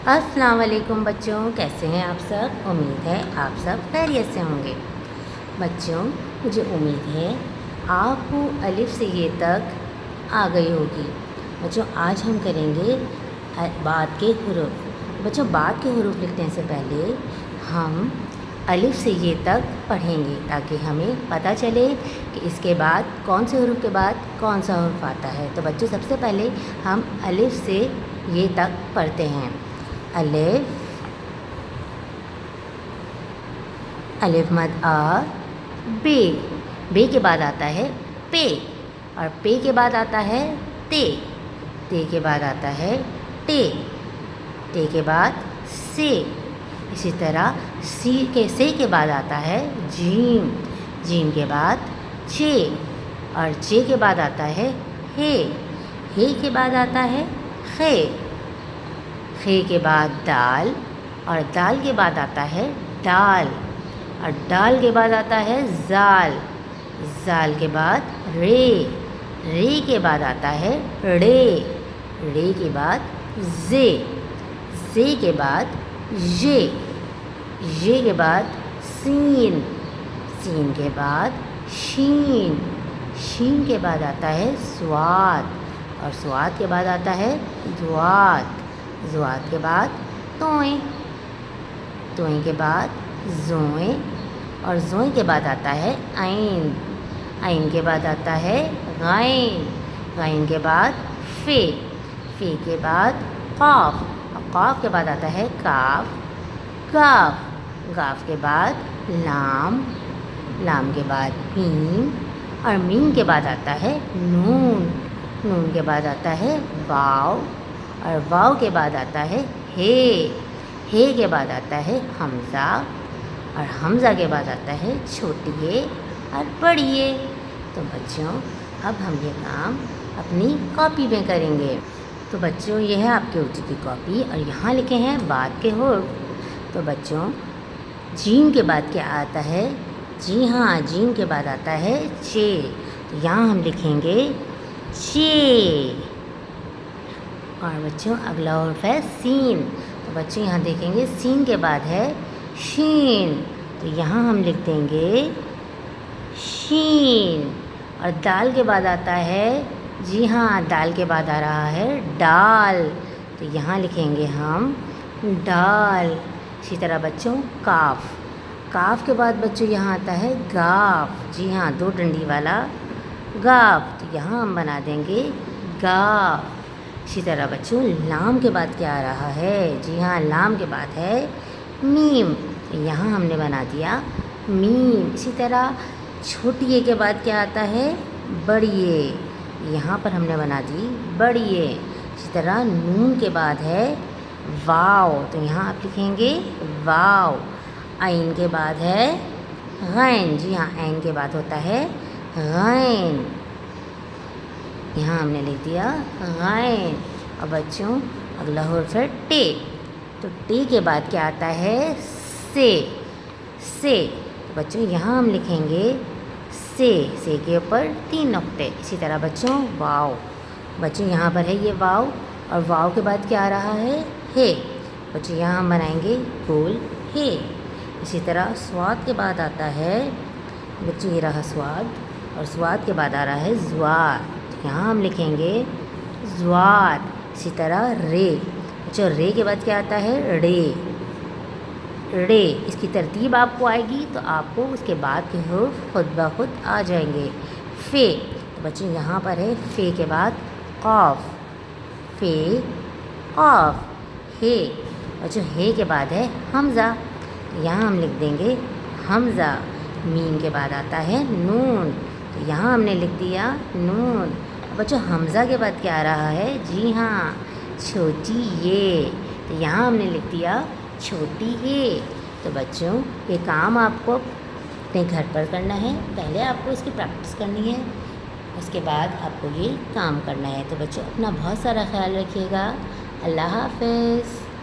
अस्सलाम वालेकुम बच्चों, कैसे हैं आप सब। उम्मीद है आप सब खैरियत से होंगे। बच्चों, मुझे उम्मीद है आपको अलिफ से ये तक आ गई होगी। बच्चों, आज हम करेंगे बाद के हुरूफ। बच्चों, बाद के हुरूफ लिखने से पहले हम अलिफ से ये तक पढ़ेंगे ताकि हमें पता चले कि इसके बाद कौन से हुरूफ के बाद कौन सा हुरूफ आता है। तो बच्चों, सबसे पहले हम अलिफ से ये तक पढ़ते हैं। अलिफ, अलिफ मद आ, बे के बाद आता है पे, और पे के बाद आता है ते के बाद आता है टे के बाद से। इसी तरह से के बाद आता है जीम के बाद चे, और चे के बाद आता है हे के बाद आता है खे के बाद दाल, और दाल के बाद आता है डाल, और डाल के बाद आता है जाल के बाद रे के बाद आता है रे के बाद जे के बाद ये के बाद सीन के बाद शीन के बाद आता है स्वाद, और स्वाद के बाद आता है ज़ुआत के बाद तोएं के बाद जोएं, और जोएं के बाद आता है आइन के बाद आता है गाइन के बाद फे के बाद काफ, और काफ के बाद आता है गाफ के बाद लाम के बाद मीम, और मीम के बाद आता है नून के बाद आता है वाव, और वाव के बाद आता है हे के बाद आता है हमज़ा, और हमज़ा के बाद आता है छोटी ए और बड़ी ए। तो बच्चों, अब हम ये काम अपनी कॉपी में करेंगे। तो बच्चों, ये है आपके उर्दू की कॉपी, और यहाँ लिखे हैं बाद के हुर्फ। तो बच्चों, जीम के बाद क्या आता है? जी हाँ, जीम के बाद आता है चे। तो यहाँ हम लिखेंगे चे। और बच्चों, अगला हुर्फ है सीन। तो बच्चों, यहाँ देखेंगे सीन के बाद है शीन। तो यहाँ हम लिख देंगे शीन। और दाल के बाद आता है, जी हाँ, दाल के बाद आ रहा है डाल। तो यहाँ लिखेंगे हम डाल। इसी तरह बच्चों, काफ के बाद बच्चों यहाँ आता है गाफ। जी हाँ, 2 डंडी वाला गाफ। तो यहाँ हम बना देंगे गाफ। इसी तरह बच्चों, लाम के बाद क्या आ रहा है? जी हाँ, लाम के बाद है मीम। तो यहाँ हमने बना दिया मीम। इसी तरह छोटी ए के बाद क्या आता है? बड़ी ए। यहाँ पर हमने बना दी बड़ी ए। इसी तरह नून के बाद है वाव। तो यहाँ आप लिखेंगे वाव। आइन के बाद है गैन। जी हाँ, ऐन के बाद होता है गैन। यहाँ हमने लिख दिया गैन। और बच्चों, अगला हुर्फ है टे। तो टे के बाद क्या आता है? से। तो बच्चों, यहाँ हम लिखेंगे से के ऊपर 3 नुक्ते। इसी तरह बच्चों, वाव। बच्चों, यहाँ पर है ये वाव, और वाव के बाद क्या आ रहा है? हे। बच्चों, यहाँ हम बनाएंगे गोल हे। इसी तरह स्वाद के बाद आता है, बच्चों ये रहा स्वाद, और स्वाद के बाद आ रहा है ज़ुआत। यहाँ हम लिखेंगे ज़ुआत। इसी तरह रे। बच्चों, रे के बाद क्या आता है? रे। इसकी तरतीब आपको आएगी तो आपको उसके बाद के हुर्फ खुद ब खुद आ जाएंगे। फे। तो बच्चों, यहाँ पर है फे के बाद क़ाफ़। फे क़ाफ़ हे। बच्चों, हे के बाद है हमज़ा। यहाँ हम लिख देंगे हमज़ा। मीम के बाद आता है नून। तो यहाँ हमने लिख दिया नून। बच्चों, हमज़ा के बाद क्या आ रहा है? जी हाँ, छोटी ये। तो यहाँ हमने लिख दिया छोटी ये। तो बच्चों, ये काम आपको अपने घर पर करना है। पहले आपको इसकी प्रैक्टिस करनी है, उसके बाद आपको ये काम करना है। तो बच्चों, अपना बहुत सारा ख्याल रखिएगा। अल्लाह हाफ़िज़।